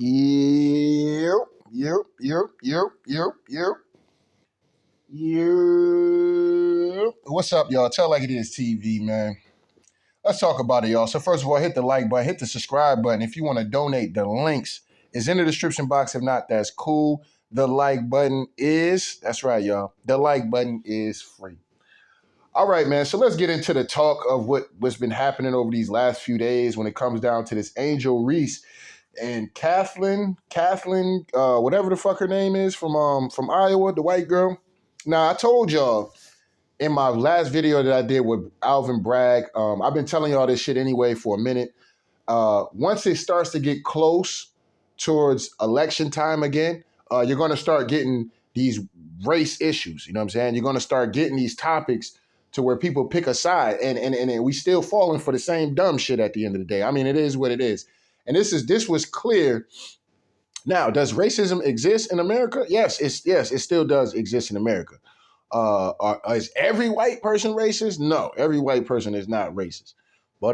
Yep, yep, yep, yep, yep, yep, yep. What's up, y'all? Tell like it is TV, man. Let's talk about it, y'all. So first of all, hit the like button, hit the subscribe button. If you want to donate, the links is in the description box. If not, that's cool. The like button that's right, y'all. The like button is free. All right, man. So let's get into the talk of what's been happening over these last few days when it comes down to this Angel Reese and Kathleen, whatever the fuck her name is from Iowa, the white girl. Now I told y'all in my last video that I did with Alvin Bragg, I've been telling y'all this shit anyway for a minute. Once it starts to get close towards election time again, you're going to start getting these race issues. You know what I'm saying? You're going to start getting these topics to where people pick a side, and we still falling for the same dumb shit at the end of the day. I mean, it is what it is. And this was clear. Now, does racism exist in America? Yes, it still does exist in America. Is every white person racist? No, every white person is not racist. But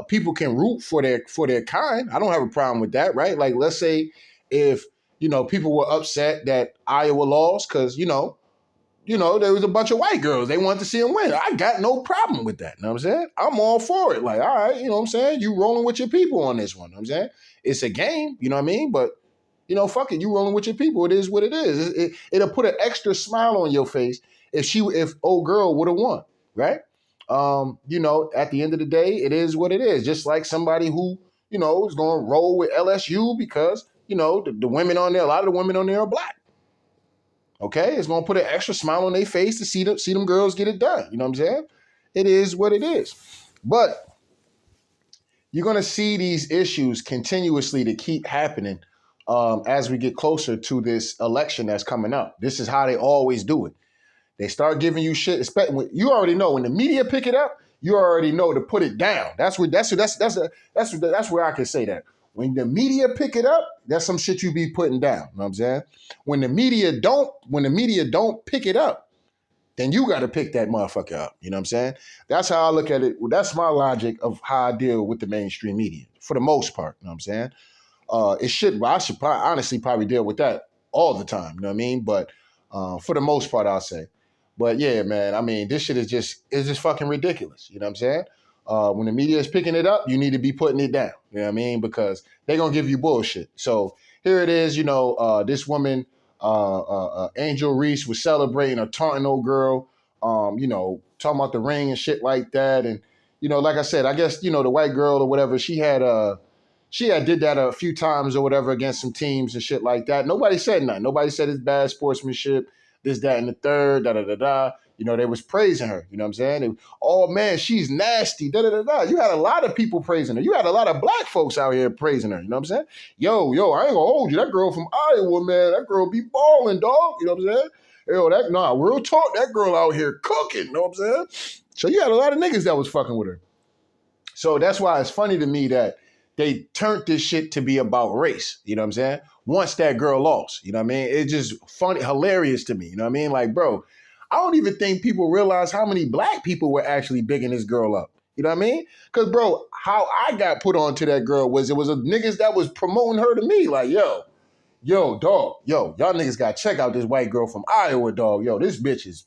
people can root for their kind. I don't have a problem with that, right? Like, let's say if people were upset that Iowa lost because there was a bunch of white girls. They wanted to see him win. I got no problem with that. You know what I'm saying? I'm all for it. Like, all right, you know what I'm saying? You rolling with your people on this one. You know what I'm saying? It's a game, you know what I mean? But, fuck it. You rolling with your people. It is what it is. It'll put an extra smile on your face if old girl would have won, right? At the end of the day, it is what it is. Just like somebody who, is going to roll with LSU because, the women on there, a lot of the women on there are black. Okay, it's gonna put an extra smile on their face to see them girls get it done. You know what I'm saying? It is what it is. But you're gonna see these issues continuously to keep happening as we get closer to this election that's coming up. This is how they always do it. They start giving you shit. You already know when the media pick it up. You already know to put it down. That's where I can say that. When the media pick it up, that's some shit you be putting down. You know what I'm saying? When the media don't pick it up, then you got to pick that motherfucker up. You know what I'm saying? That's how I look at it. Well, that's my logic of how I deal with the mainstream media for the most part. You know what I'm saying? I should honestly probably deal with that all the time. You know what I mean? But for the most part, I'll say. But yeah, man, I mean, this shit is just fucking ridiculous. You know what I'm saying? When the media is picking it up, you need to be putting it down. You know what I mean? Because they're going to give you bullshit. So here it is, this woman, Angel Reese, was celebrating a taunting old girl, talking about the ring and shit like that. And, like I said, I guess, the white girl or whatever, she had did that a few times or whatever against some teams and shit like that. Nobody said nothing. Nobody said it's bad sportsmanship, this, that, and the third, da-da-da-da. They was praising her. You know what I'm saying? Oh, man, she's nasty, da-da-da-da. You had a lot of people praising her. You had a lot of black folks out here praising her. You know what I'm saying? Yo, I ain't gonna hold you. That girl from Iowa, man, that girl be balling, dog. You know what I'm saying? Real talk, that girl out here cooking. You know what I'm saying? So you had a lot of niggas that was fucking with her. So that's why it's funny to me that they turned this shit to be about race. You know what I'm saying? Once that girl lost, you know what I mean? It's just funny, hilarious to me. You know what I mean? Like, bro, I don't even think people realize how many black people were actually bigging this girl up. You know what I mean? Because, bro, how I got put on to that girl was it was a niggas that was promoting her to me. Like, yo, dog, y'all niggas got to check out this white girl from Iowa, dog. Yo, this bitch is,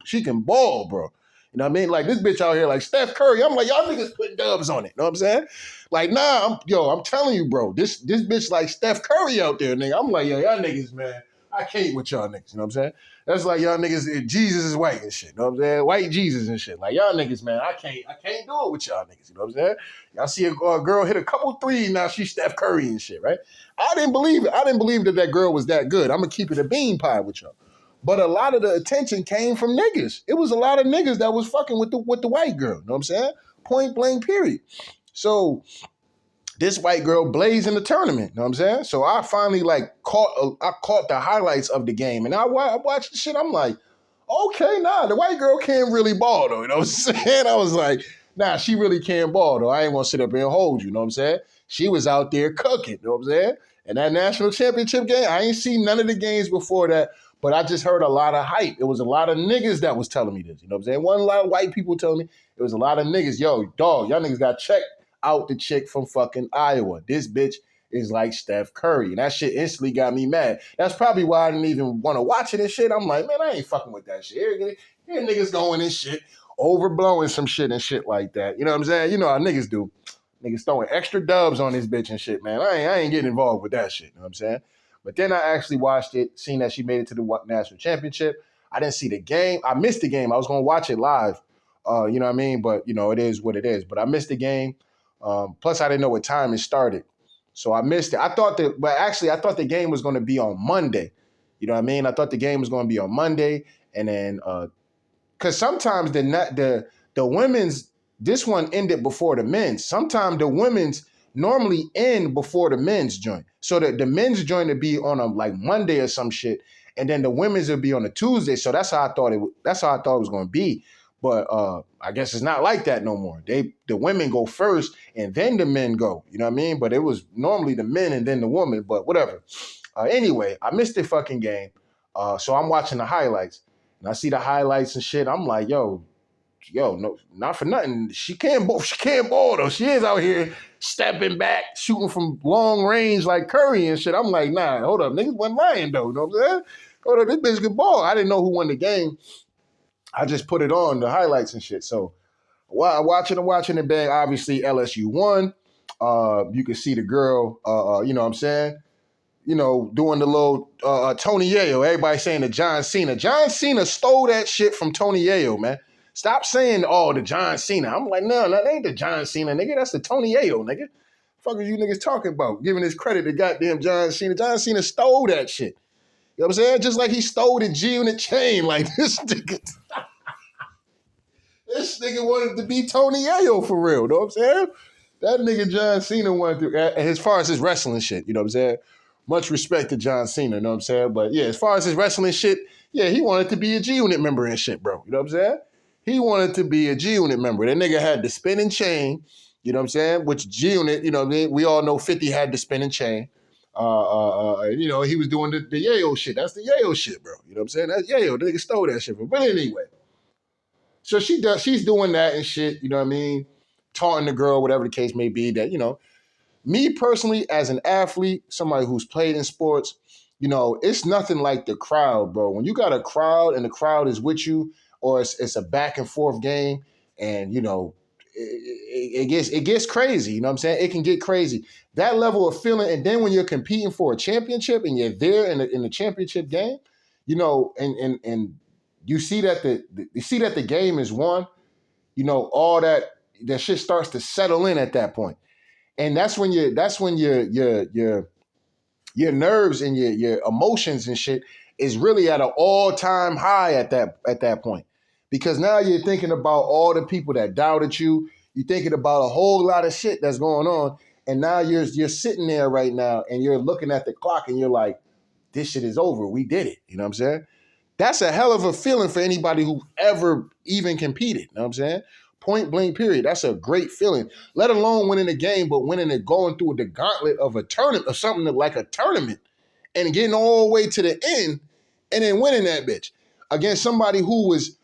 she can ball, bro. You know what I mean? Like, this bitch out here like Steph Curry. I'm like, y'all niggas putting dubs on it. You know what I'm saying? Like, nah, I'm telling you, bro. This bitch like Steph Curry out there, nigga. I'm like, yo, y'all niggas, man. I can't with y'all niggas. You know what I'm saying? That's like y'all niggas, Jesus is white and shit. You know what I'm saying? White Jesus and shit. Like, y'all niggas, man, I can't do it with y'all niggas. You know what I'm saying? Y'all see a girl hit a couple threes, now she's Steph Curry and shit, right? I didn't believe it. I didn't believe that girl was that good. I'm going to keep it a bean pie with y'all. But a lot of the attention came from niggas. It was a lot of niggas that was fucking with the white girl. You know what I'm saying? Point blank, period. So this white girl blazed in the tournament. You know what I'm saying? So I finally caught the highlights of the game. And I watched the shit. I'm like, okay, nah, the white girl can't really ball though. You know what I'm saying? I was like, nah, she really can't ball though. I ain't gonna sit up here and hold you. You know what I'm saying? She was out there cooking. You know what I'm saying? And that national championship game, I ain't seen none of the games before that. But I just heard a lot of hype. It was a lot of niggas that was telling me this. You know what I'm saying? Wasn't a lot of white people telling me. It was a lot of niggas. Yo, dog, y'all niggas got checked out the chick from fucking Iowa. This bitch is like Steph Curry. And that shit instantly got me mad. That's probably why I didn't even want to watch it and shit. I'm like, man, I ain't fucking with that shit. Here niggas going and shit, overblowing some shit and shit like that. You know what I'm saying? You know how niggas do. Niggas throwing extra dubs on this bitch and shit, man. I ain't getting involved with that shit. You know what I'm saying? But then I actually watched it, seen that she made it to the national championship. I didn't see the game. I missed the game. I was going to watch it live. You know what I mean? But, you know, it is what it is. But I missed the game. Plus, I didn't know what time it started. So I missed it. I thought the game was going to be on Monday. You know what I mean? I thought the game was going to be on Monday. And then, because sometimes the women's, this one ended before the men's. Sometimes the women's normally end before the men's joint. So that the men's joint would be on a like Monday or some shit, and then the women's would be on a Tuesday. So that's how I thought it was going to be. But I guess it's not like that no more. The women go first and then the men go. You know what I mean? But it was normally the men and then the woman. But whatever. Anyway, I missed the fucking game. So I'm watching the highlights. And I see the highlights and shit. I'm like, yo, no, not for nothing. She can't ball though. She is out here stepping back, shooting from long range like Curry and shit. I'm like, nah, hold up. Niggas wasn't lying though. You know what I'm saying? Hold up, this bitch can ball. I didn't know who won the game. I just put it on, the highlights and shit. So while watching it, bang, obviously LSU won. You can see the girl, you know what I'm saying? You know, doing the little Tony Yayo. Everybody saying the John Cena. John Cena stole that shit from Tony Yayo, man. Stop saying, the John Cena. I'm like, no, that ain't the John Cena, nigga. That's the Tony Yayo, nigga. Fuck are you niggas talking about? Giving his credit to goddamn John Cena. John Cena stole that shit. You know what I'm saying? Just like he stole the G-Unit chain. Like, this nigga... This nigga wanted to be Tony Yayo for real. You know what I'm saying? That nigga John Cena went through, as far as his wrestling shit, you know what I'm saying? Much respect to John Cena, you know what I'm saying? But yeah, as far as his wrestling shit, yeah, he wanted to be a G-Unit member and shit, bro. You know what I'm saying? He wanted to be a G-Unit member. That nigga had the spinning chain, you know what I'm saying? Which G-Unit, you know what I mean? We all know 50 had the spinning chain. You know, he was doing the Yayo shit. That's the Yayo shit, bro. You know what I'm saying? That's Yayo. The nigga stole that shit. But anyway. So she's doing that and shit, you know what I mean? Taunting the girl, whatever the case may be, that, you know, me personally, as an athlete, somebody who's played in sports, you know, it's nothing like the crowd, bro. When you got a crowd and the crowd is with you, or it's a back and forth game, and, you know, it gets crazy, you know what I'm saying? It can get crazy. That level of feeling, and then when you're competing for a championship and you're there in the championship game, you know, and you see that the game is won, you know, all that shit starts to settle in at that point. And that's when your nerves and your emotions and shit is really at an all-time high at that point. Because now you're thinking about all the people that doubted you. You're thinking about a whole lot of shit that's going on. And now you're sitting there right now and you're looking at the clock and you're like, this shit is over. We did it. You know what I'm saying? That's a hell of a feeling for anybody who ever even competed. You know what I'm saying? Point blank period. That's a great feeling. Let alone winning a game, but winning it, going through the gauntlet of a tournament or something like a tournament and getting all the way to the end and then winning that bitch against somebody who was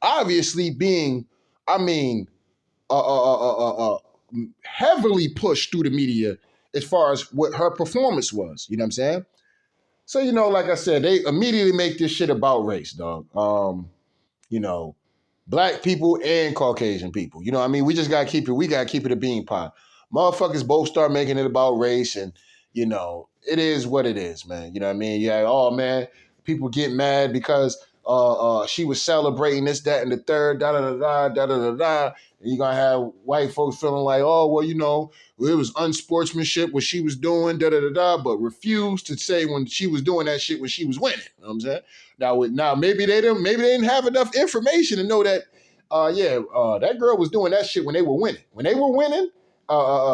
obviously being, I mean, heavily pushed through the media as far as what her performance was. You know what I'm saying? So, you know, like I said, they immediately make this shit about race, dog. You know, Black people and Caucasian people. You know what I mean? We got to keep it a bean pot. Motherfuckers both start making it about race and, you know, it is what it is, man. You know what I mean? Yeah, oh, man, people get mad because she was celebrating this, that, and the third, da-da-da-da, da-da-da-da. And you're going to have white folks feeling like, oh, well, you know, it was unsportsmanship what she was doing, da-da-da-da, but refused to say when she was doing that shit when she was winning. You know what I'm saying? Now maybe they didn't have enough information to know that, that girl was doing that shit when they were winning. When they were winning,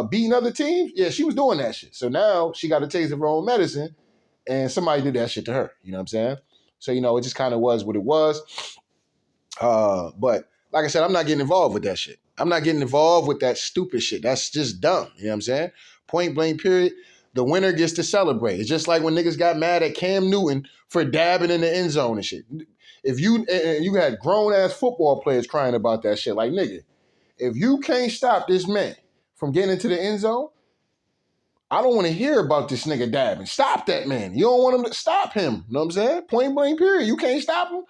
beating other teams, yeah, she was doing that shit. So now she got a taste of her own medicine, and somebody did that shit to her. You know what I'm saying? So, you know, it just kind of was what it was. But like I said, I'm not getting involved with that shit. I'm not getting involved with that stupid shit. That's just dumb. You know what I'm saying? Point blank period. The winner gets to celebrate. It's just like when niggas got mad at Cam Newton for dabbing in the end zone and shit. If you had grown ass football players crying about that shit, like, nigga, if you can't stop this man from getting into the end zone, I don't want to hear about this nigga dabbing. Stop that man. You don't want him to stop him. You know what I'm saying? Point blank period. You can't stop him.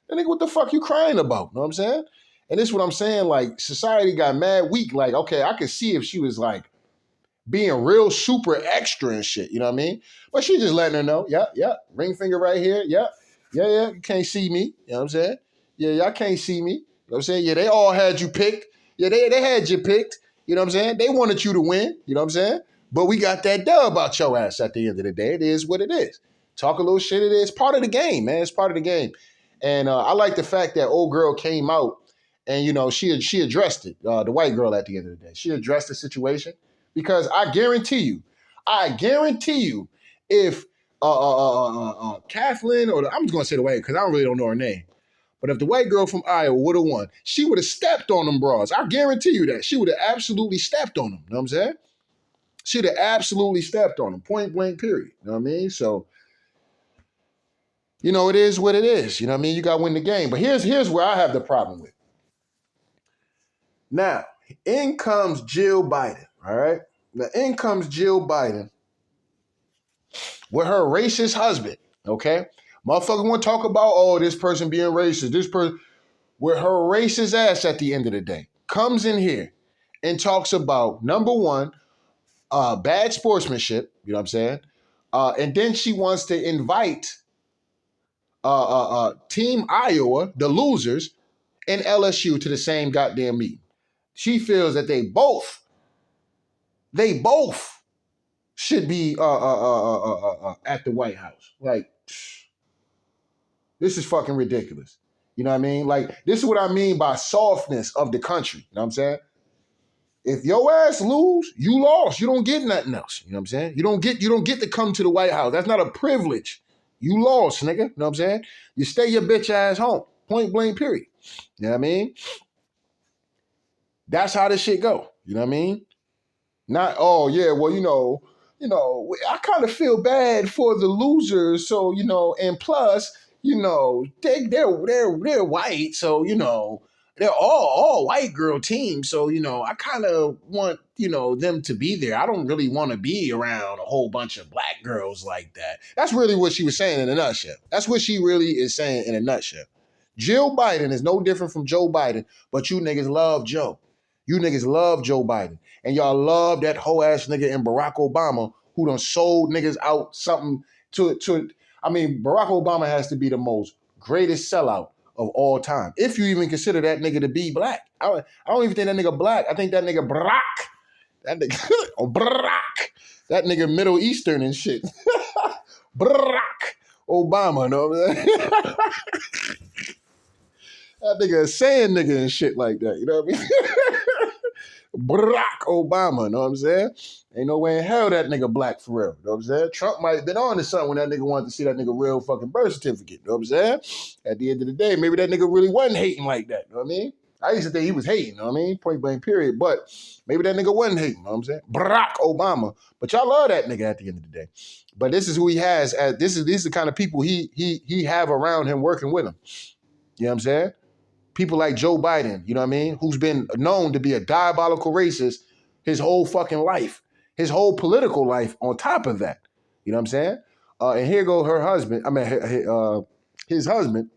That nigga, what the fuck you crying about? You know what I'm saying? And this is what I'm saying. Like, society got mad weak. Like, okay, I could see if she was like being real super extra and shit. You know what I mean? But she just letting her know. Yeah. Ring finger right here. Yeah. You can't see me. You know what I'm saying? Yeah, y'all can't see me. You know what I'm saying? Yeah, they all had you picked. Yeah, they had you picked. You know what I'm saying? They wanted you to win. You know what I'm saying? But we got that dub out your ass at the end of the day. It is what it is. Talk a little shit. It is part of the game, man. It's part of the game. And I like the fact that old girl came out and, you know, she addressed it. The white girl at the end of the day. She addressed the situation because I guarantee you, if Kathleen, or I'm just going to say the white because I really don't know her name. But if the white girl from Iowa would have won, she would have stepped on them bras. I guarantee you that. She would have absolutely stepped on them. You know what I'm saying? She'd have absolutely stepped on them. Point blank, period. You know what I mean? So, you know, it is what it is. You know what I mean? You got to win the game. But here's where I have the problem with. Now, in comes Jill Biden, all right? Now, in comes Jill Biden with her racist husband, okay? Motherfucker want to talk about, oh, this person being racist, this person, with her racist ass at the end of the day, comes in here and talks about, number one, bad sportsmanship, you know what I'm saying? And then she wants to invite Team Iowa, the losers, and LSU to the same goddamn meeting. She feels that they both should be at the White House. Like, this is fucking ridiculous. You know what I mean? Like, this is what I mean by softness of the country. You know what I'm saying? If your ass lose, you lost. You don't get nothing else. You know what I'm saying? You don't get to come to the White House. That's not a privilege. You lost, nigga. You know what I'm saying? You stay your bitch ass home. Point blank, period. You know what I mean? That's how this shit go. You know what I mean? Not, oh yeah, well, you know, I kind of feel bad for the losers. So, you know, and plus, you know, they're white, so, you know, they're all white girl teams. So, you know, I kind of want, you know, them to be there. I don't really want to be around a whole bunch of black girls like that. That's really what she was saying in a nutshell. That's what she really is saying in a nutshell. Jill Biden is no different from Joe Biden, but you niggas love Joe. You niggas love Joe Biden. And y'all love that hoe ass nigga in Barack Obama who done sold niggas out something to I mean, Barack Obama has to be the most greatest sellout of all time. If you even consider that nigga to be black. I don't even think that nigga black. I think that nigga Barack. That nigga Barack. That nigga Middle Eastern and shit. Barack Obama, know what I'm saying? That nigga a sand nigga and shit like that. You know what I mean? Barack Obama, know what I'm saying? Ain't no way in hell that nigga black for real. Know what I'm saying? Trump might have been on to something when that nigga wanted to see that nigga real fucking birth certificate. Know what I'm saying? At the end of the day, maybe that nigga really wasn't hating like that. Know what I mean? I used to think he was hating, know what I mean? Point blank period. But maybe that nigga wasn't hating, know what I'm saying? Barack Obama. But y'all love that nigga at the end of the day. But this is who he has. These are the kind of people he have around him working with him. You know what I'm saying? People like Joe Biden, you know what I mean? Who's been known to be a diabolical racist his whole fucking life. His whole political life on top of that. You know what I'm saying? And here go her husband. I mean, his husband.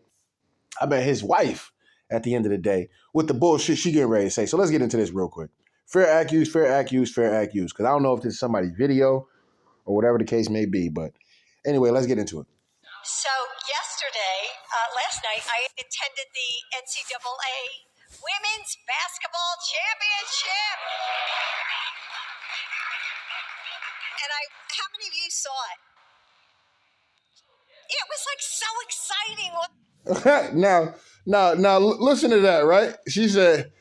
I mean, his wife at the end of the day with the bullshit she getting ready to say. So let's get into this real quick. Fair accuse. Because I don't know if this is somebody's video or whatever the case may be. But anyway, let's get into it. So last night, I attended the NCAA Women's Basketball Championship. And how many of you saw it? It was like so exciting. Now, listen to that, right? She said,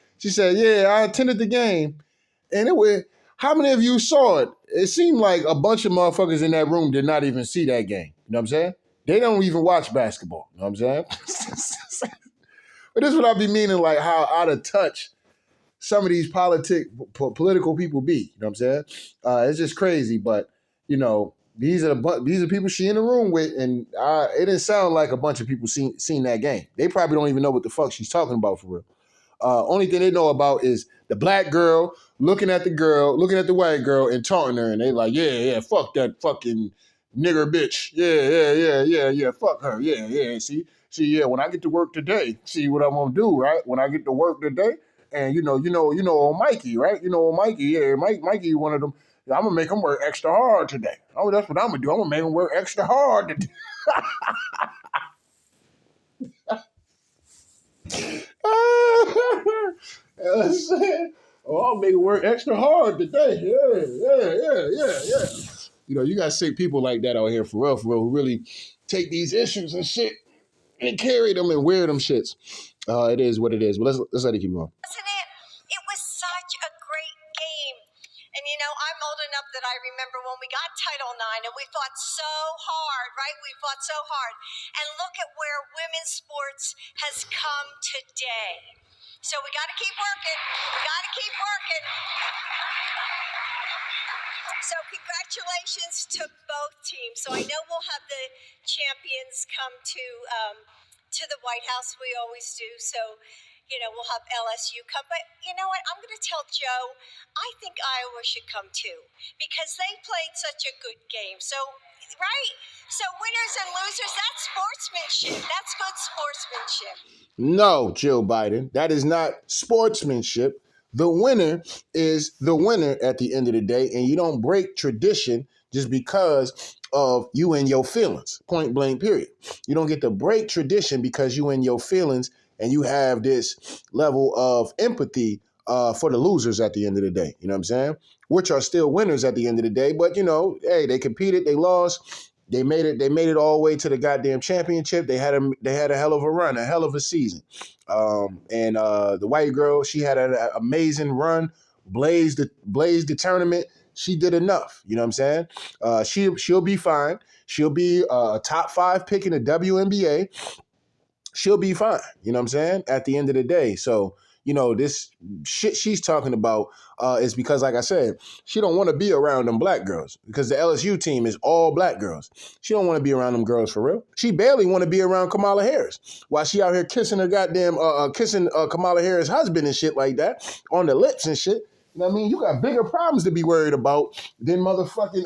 yeah, I attended the game. And it was, how many of you saw it? It seemed like a bunch of motherfuckers in that room did not even see that game. You know what I'm saying? They don't even watch basketball. You know what I'm saying? But this is what I be meaning, like how out of touch some of these political people be. You know what I'm saying? It's just crazy. But, you know, these are people she in the room with, and it didn't sound like a bunch of people seen that game. They probably don't even know what the fuck she's talking about for real. Only thing they know about is the black girl looking at the white girl and taunting her, and they like, yeah, fuck that fucking nigger bitch. Yeah, fuck her. Yeah. See, yeah, when I get to work today, see what I'm gonna do, right? When I get to work today, and old Mikey, right? You know old Mikey, yeah, Mikey, one of them. I'm gonna make him work extra hard today. Oh, that's what I'm gonna do. I'm gonna make him work extra hard today. Oh, I'll make it work extra hard today. Yeah. You got sick people like that out here for real, who really take these issues and shit and carry them and wear them shits. It is what it is. But let's let it keep going. Wasn't it? It was such a great game. And I'm old enough that I remember when we got Title IX and we fought so hard, right? We fought so hard. And look at where women's sports has come today. So we got to keep working. So congratulations to both teams. So I know we'll have the champions come to the White House. We always do. So we'll have LSU come. But you know what? I'm going to tell Joe, I think Iowa should come too because they played such a good game. So, right? So winners and losers, that's sportsmanship. That's good sportsmanship. No, Jill Biden, that is not sportsmanship. The winner is the winner at the end of the day, and you don't break tradition just because of you and your feelings. Point blank, period. You don't get to break tradition because you and your feelings and you have this level of empathy for the losers at the end of the day. You know what I'm saying? Which are still winners at the end of the day, but hey, they competed, they lost. They made it all the way to the goddamn championship. They had a hell of a run, a hell of a season. And the white girl, she had an amazing run, blazed the tournament. She did enough. You know what I'm saying? She'll be fine. She'll be a top 5 pick in the WNBA. She'll be fine. You know what I'm saying? At the end of the day. So, this shit she's talking about is because, like I said, she don't want to be around them black girls because the LSU team is all black girls. She don't want to be around them girls for real. She barely want to be around Kamala Harris while she out here kissing her goddamn, kissing Kamala Harris' husband and shit like that on the lips and shit. You know what I mean? You got bigger problems to be worried about than motherfucking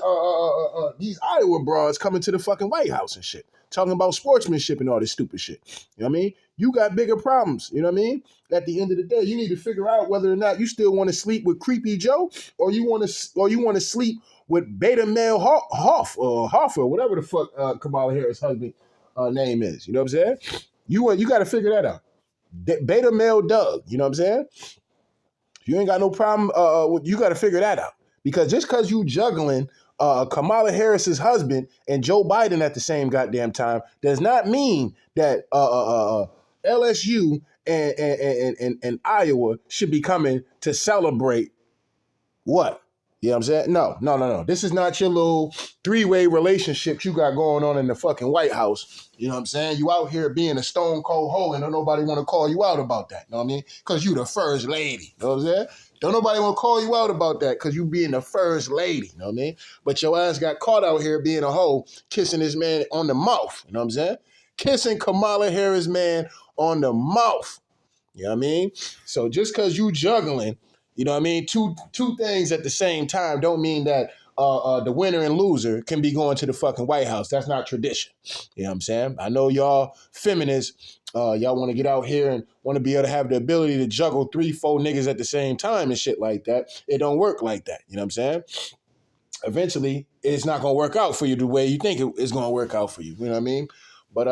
these Iowa broads coming to the fucking White House and shit. Talking about sportsmanship and all this stupid shit. You know what I mean? You got bigger problems. You know what I mean? At the end of the day, you need to figure out whether or not you still want to sleep with Creepy Joe or you want to sleep with Beta Male Hoffa, whatever the fuck Kamala Harris' husband name is. You know what I'm saying? You got to figure that out. Beta Male Doug. You know what I'm saying? You ain't got no problem. You got to figure that out. Because just because you juggling Kamala Harris's husband and Joe Biden at the same goddamn time does not mean that LSU and Iowa should be coming to celebrate what? You know what I'm saying? No. This is not your little 3-way relationship you got going on in the fucking White House. You know what I'm saying? You out here being a stone cold hoe and don't nobody want to call you out about that. You know what I mean? Because you the first lady. You know what I'm saying? Don't nobody want to call you out about that because you being the first lady. You know what I mean? But your ass got caught out here being a hoe, kissing this man on the mouth. You know what I'm saying? Kissing Kamala Harris man on the mouth. You know what I mean? So just because you juggling, you know what I mean, two things at the same time don't mean that the winner and loser can be going to the fucking White House. That's not tradition. You know what I'm saying? I know y'all feminists, y'all want to get out here and want to be able to have the ability to juggle 3-4 niggas at the same time and shit like that. It don't work like that. You know what I'm saying? Eventually, it's not going to work out for you the way you think it's going to work out for you. You know what I mean? But,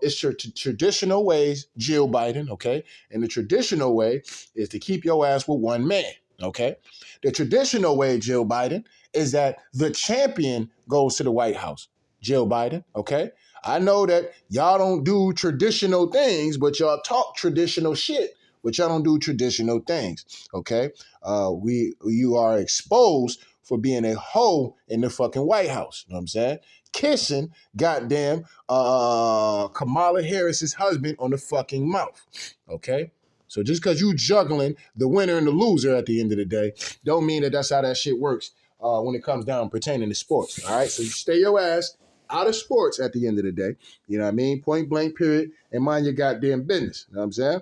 it's traditional ways, Jill Biden, okay? And the traditional way is to keep your ass with one man, okay? The traditional way, Jill Biden, is that the champion goes to the White House, Jill Biden, okay? I know that y'all don't do traditional things, but y'all talk traditional shit, but y'all don't do traditional things, okay? You are exposed for being a hoe in the fucking White House, you know what I'm saying? Kissing goddamn Kamala Harris's husband on the fucking mouth. Okay? So just because you juggling the winner and the loser at the end of the day, don't mean that that's how that shit works when it comes down pertaining to sports. All right? So you stay your ass out of sports at the end of the day. You know what I mean? Point blank, period. And mind your goddamn business. You know what I'm saying?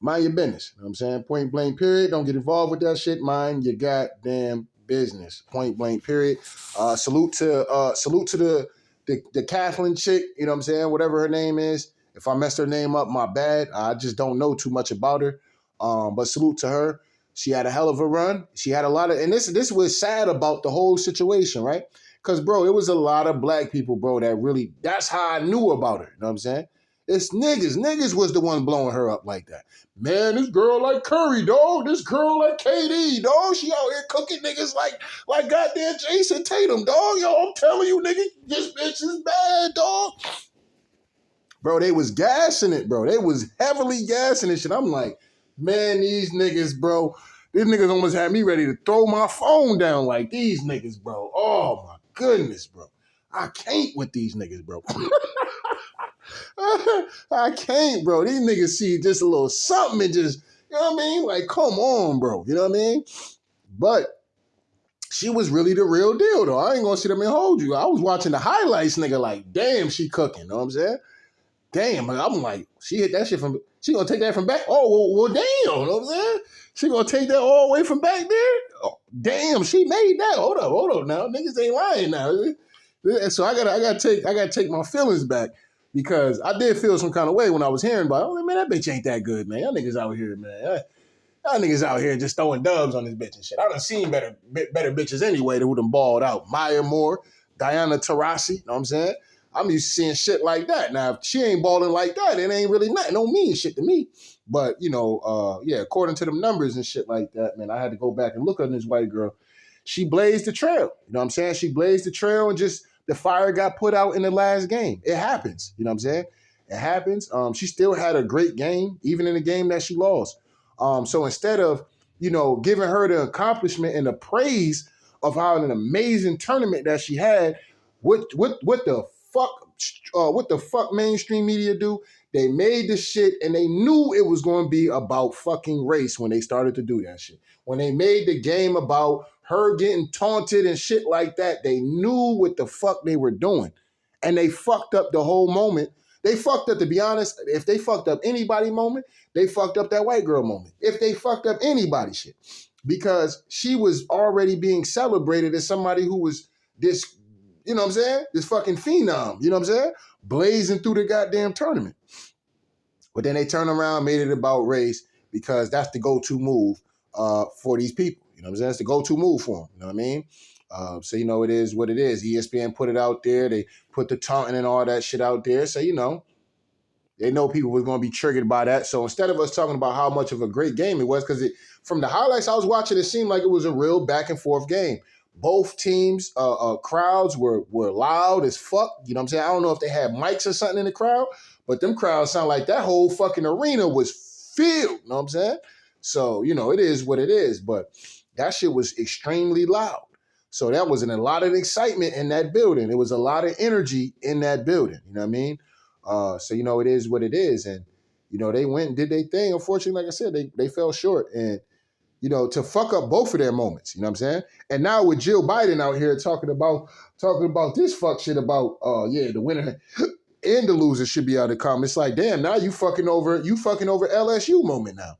Mind your business. You know what I'm saying? Point blank, period. Don't get involved with that shit. Mind your goddamn business. Point blank, period. Salute to the Kathleen chick, you know what I'm saying? Whatever her name is. If I messed her name up, my bad. I just don't know too much about her. But salute to her. She had a hell of a run. She had a lot of, and this was sad about the whole situation, right? Because, bro, it was a lot of black people, bro, that really, that's how I knew about her. You know what I'm saying? It's niggas. Niggas was the one blowing her up like that. Man, this girl like Curry, dog. This girl like KD, dog. She out here cooking niggas like goddamn Jason Tatum, dog. Yo, I'm telling you, nigga, this bitch is bad, dog. Bro, they was gassing it, bro. They was heavily gassing this shit. I'm like, man, these niggas, bro. These niggas almost had me ready to throw my phone down like these niggas, bro. Oh, my goodness, bro. I can't with these niggas, bro. I can't, bro. These niggas see just a little something and just, you know what I mean? Like, come on, bro. You know what I mean? But she was really the real deal, though. I ain't gonna sit up and hold you. I was watching the highlights, nigga, like, damn, she cooking. You know what I'm saying? Damn, I'm like, she hit that shit from, she gonna take that from back? Oh, well damn, you know what I'm saying? She gonna take that all the way from back there? Oh, damn, she made that. Hold up now. Niggas ain't lying now. So I gotta take my feelings back because I did feel some kind of way when I was hearing about it. Oh, man, that bitch ain't that good, man. Y'all niggas out here, man. Y'all niggas out here just throwing dubs on this bitch and shit. I done seen better bitches anyway that would have balled out. Maya Moore, Diana Taurasi, you know what I'm saying? I'm used to seeing shit like that. Now, if she ain't balling like that, it ain't really nothing. It don't mean shit to me. But, you know, yeah, according to them numbers and shit like that, man, I had to go back and look at this white girl. She blazed the trail. You know what I'm saying? She blazed the trail and just the fire got put out in the last game. It happens. You know what I'm saying? It happens. She still had a great game, even in the game that she lost. So instead of, you know, giving her the accomplishment and the praise of how an amazing tournament that she had, what the fuck mainstream media do? They made this shit and they knew it was going to be about fucking race when they started to do that shit. When they made the game about her getting taunted and shit like that, they knew what the fuck they were doing. And they fucked up the whole moment. They fucked up, to be honest, if they fucked up anybody moment, they fucked up that white girl moment. If they fucked up anybody shit. Because she was already being celebrated as somebody who was this, you know what I'm saying? This fucking phenom, you know what I'm saying? Blazing through the goddamn tournament. But then they turned around, made it about race because that's the go-to move for these people. You know what I'm saying? It's the go-to move for them. You know what I mean? So, you know, it is what it is. ESPN put it out there. They put the taunting and all that shit out there. So, you know, they know people was going to be triggered by that. So instead of us talking about how much of a great game it was, because from the highlights I was watching, it seemed like it was a real back and forth game. Both teams' crowds were loud as fuck. You know what I'm saying? I don't know if they had mics or something in the crowd, but them crowds sound like that whole fucking arena was filled. You know what I'm saying? So, you know, it is what it is. But that shit was extremely loud. So that was a lot of excitement in that building. It was a lot of energy in that building. You know what I mean? So, you know, it is what it is. And, you know, they went and did their thing. Unfortunately, like I said, they fell short. And, you know, to fuck up both of their moments, you know what I'm saying? And now with Jill Biden out here talking about this fuck shit about, the winner and the loser should be able to come. It's like, damn, now you fucking over LSU moment now.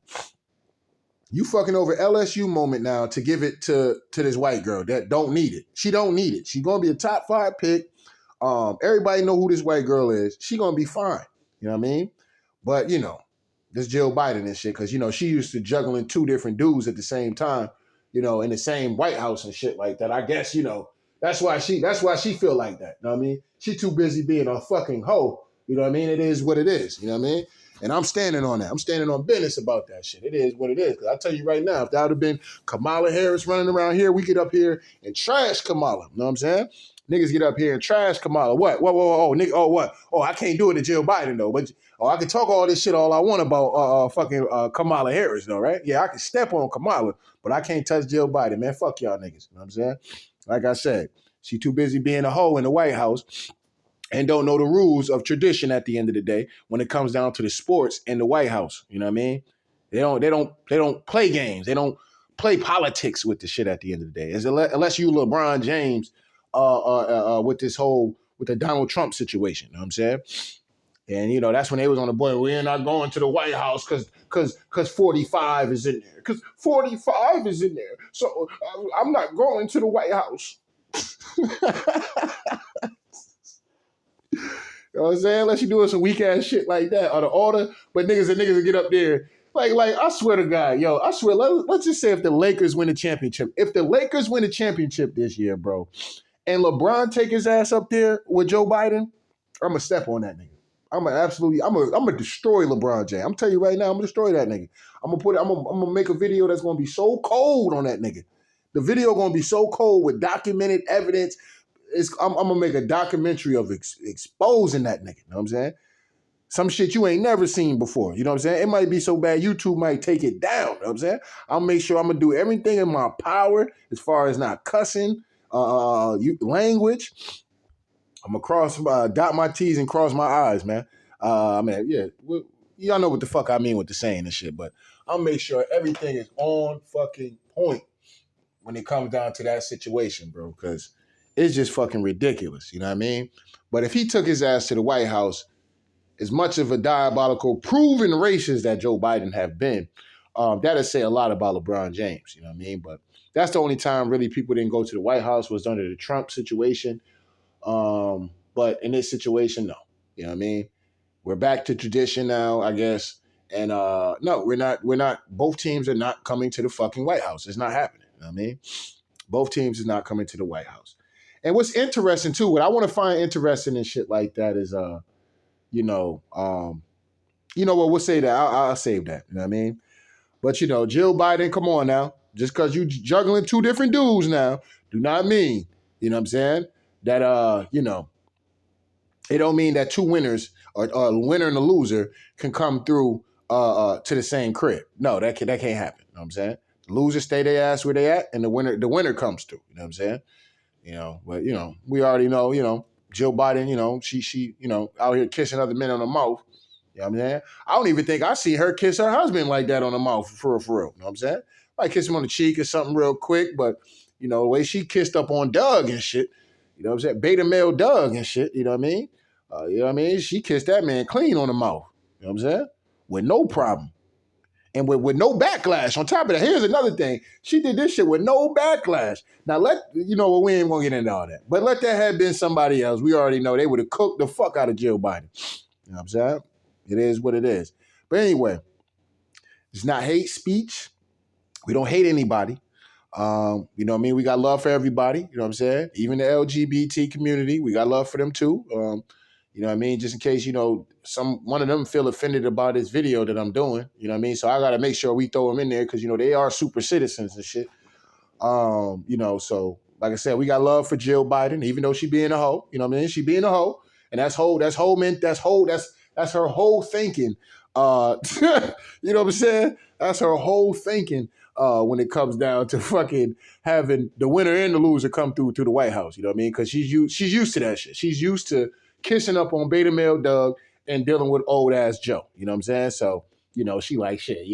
You fucking over LSU moment now to give it to this white girl that don't need it. She don't need it. She's going to be a top 5 pick. Everybody know who this white girl is. She going to be fine. You know what I mean? But, you know, this Jill Biden and shit, because, you know, she used to juggling 2 different dudes at the same time, you know, in the same White House and shit like that. I guess, you know, that's why she feel like that. You know what I mean? She too busy being a fucking hoe. You know what I mean? It is what it is. You know what I mean? And I'm standing on that. I'm standing on business about that shit. It is what it is. Because I tell you right now, if that would have been Kamala Harris running around here, we get up here and trash Kamala. You know what I'm saying? Niggas get up here and trash Kamala. What? Whoa, nigga. Oh, what? Oh, I can't do it to Jill Biden, though. But I can talk all this shit all I want about fucking Kamala Harris, though, right? Yeah, I can step on Kamala, but I can't touch Jill Biden, man. Fuck y'all niggas. You know what I'm saying? Like I said, she too busy being a hoe in the White House and don't know the rules of tradition at the end of the day when it comes down to the sports in the White House. You know what I mean? They don't play games. They don't play politics with the shit at the end of the day. Unless you LeBron James with the Donald Trump situation. You know what I'm saying? And that's when they was on the board. We're not going to the White House because 45 is in there. Because 45 is in there. So I'm not going to the White House. You know what I'm saying? Unless you doing some weak ass shit like that or the order, but niggas will get up there. Like I swear to God, I swear, let's just say if the Lakers win the championship. If the Lakers win the championship this year, bro, and LeBron take his ass up there with Joe Biden, I'm gonna step on that nigga. I'm gonna destroy LeBron James. I'm telling you right now, I'm gonna destroy that nigga. I'm gonna make a video that's gonna be so cold on that nigga. The video gonna be so cold with documented evidence. I'm gonna make a documentary of exposing that nigga. You know what I'm saying? Some shit you ain't never seen before. You know what I'm saying? It might be so bad YouTube might take it down. You know what I'm saying? I'll make sure I'm gonna do everything in my power as far as not cussing, language. I'm gonna dot my T's and cross my I's, man. Y'all know what the fuck I mean with the saying and shit, but I'll make sure everything is on fucking point when it comes down to that situation, bro, because it's just fucking ridiculous. You know what I mean? But if he took his ass to the White House, as much of a diabolical, proven racist that Joe Biden have been, that'll say a lot about LeBron James. You know what I mean? But that's the only time really people didn't go to the White House was under the Trump situation. But in this situation, no. You know what I mean? We're back to tradition now, I guess. And no, we're not. Both teams are not coming to the fucking White House. It's not happening. You know what I mean? Both teams is not coming to the White House. And what's interesting too, what I want to find interesting in shit like that is, we'll say that. I'll save that. You know what I mean? But Jill Biden, come on now. Just because you juggling two different dudes now, do not mean, you know what I'm saying, that it don't mean that two winners or a winner and a loser can come through to the same crib. No, that can't happen. You know what I'm saying? The losers stay their ass where they at, and the winner comes through. You know what I'm saying? But we already know, Jill Biden, she out here kissing other men on the mouth. You know what I'm saying? I don't even think I see her kiss her husband like that on the mouth for real. You know what I'm saying? Might kiss him on the cheek or something real quick, but the way she kissed up on Doug and shit, you know what I'm saying? Beta male Doug and shit, you know what I mean? You know what I mean? She kissed that man clean on the mouth. You know what I'm saying? With no problem. And with no backlash. On top of that, here's another thing. She did this shit with no backlash. Now, we ain't gonna get into all that. But let that have been somebody else. We already know they would have cooked the fuck out of Jill Biden. You know what I'm saying? It is what it is. But anyway, it's not hate speech. We don't hate anybody. You know what I mean? We got love for everybody. You know what I'm saying? Even the LGBT community, we got love for them too. You know what I mean? Just in case, one of them feel offended about this video that I'm doing. You know what I mean? So I got to make sure we throw them in there because, they are super citizens and shit. So like I said, we got love for Jill Biden, even though she being a hoe. You know what I mean? She being a hoe. And that's her whole thinking. You know what I'm saying? That's her whole thinking when it comes down to fucking having the winner and the loser come through to the White House. You know what I mean? Because she's used to that shit. She's used to kissing up on beta male Doug and dealing with old ass Joe. You know what I'm saying? So, she like shit,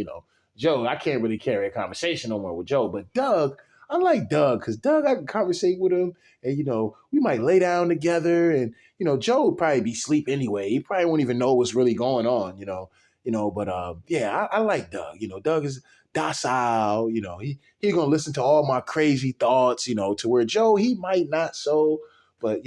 Joe, I can't really carry a conversation no more with Joe. But Doug, I like Doug because Doug, I can conversate with him and, we might lay down together and, Joe would probably be asleep anyway. He probably won't even know what's really going on, but I like Doug. Doug is docile, he's gonna listen to all my crazy thoughts, to where Joe, he might not so, but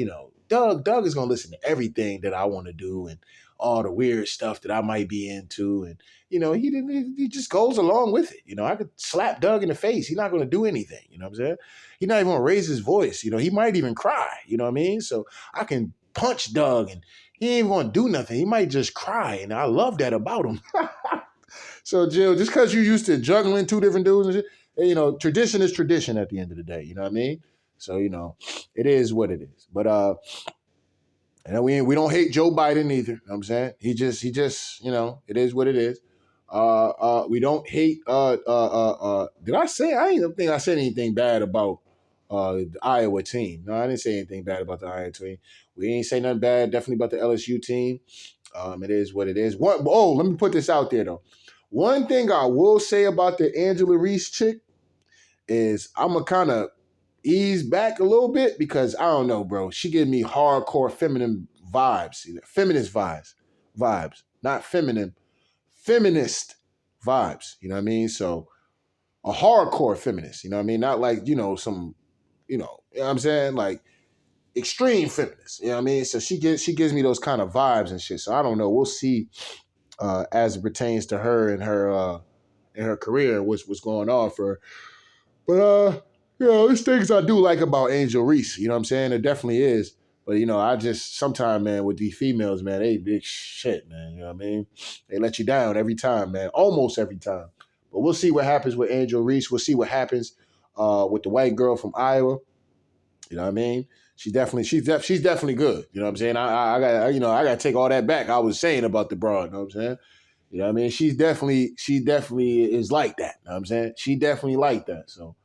Doug is gonna listen to everything that I want to do and all the weird stuff that I might be into. And, he just goes along with it. I could slap Doug in the face. He's not gonna do anything, you know what I'm saying? He's not even gonna raise his voice, he might even cry, you know what I mean? So I can punch Doug and he ain't gonna do nothing. He might just cry. And I love that about him. So Jill, just because you used to juggling two different dudes and shit, tradition is tradition at the end of the day. You know what I mean? So, it is what it is. But we don't hate Joe Biden either. You know what I'm saying? He just, it is what it is. We don't hate did I say I didn't think I said anything bad about the Iowa team. No, I didn't say anything bad about the Iowa team. We ain't say nothing bad, definitely about the LSU team. It is what it is. Let me put this out there though. One thing I will say about the Angela Reese chick is I'm going to kind of ease back a little bit because I don't know, bro. She gives me hardcore feminist vibes. vibes, not feminine, feminist vibes. You know what I mean? So a hardcore feminist. You know what I mean? Not like some, you know what I'm saying, like extreme feminist. You know what I mean? So she gives me those kind of vibes and shit. So I don't know. We'll see as it pertains to her and her career and what's going on for her. But there's things I do like about Angel Reese. You know what I'm saying? It definitely is. But I just sometimes, man, with these females, man, they big shit, man. You know what I mean? They let you down every time, man. Almost every time. But we'll see what happens with Angel Reese. We'll see what happens with the white girl from Iowa. You know what I mean? She's definitely good. You know what I'm saying? I got I got to take all that back I was saying about the broad. You know what I'm saying? You know what I mean? She definitely is like that. You know what I'm saying? She definitely like that. So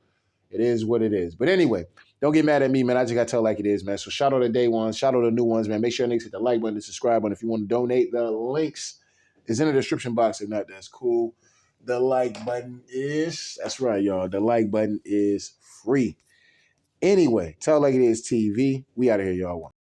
it is what it is. But anyway, don't get mad at me, man. I just got to tell like it is, man. So shout out to day ones. Shout out to new ones, man. Make sure niggas hit the like button, the subscribe button. If you want to donate, the links is in the description box. If not, that's cool. The like button that's right, y'all. The like button is free. Anyway, tell like it is TV. We out of here, y'all.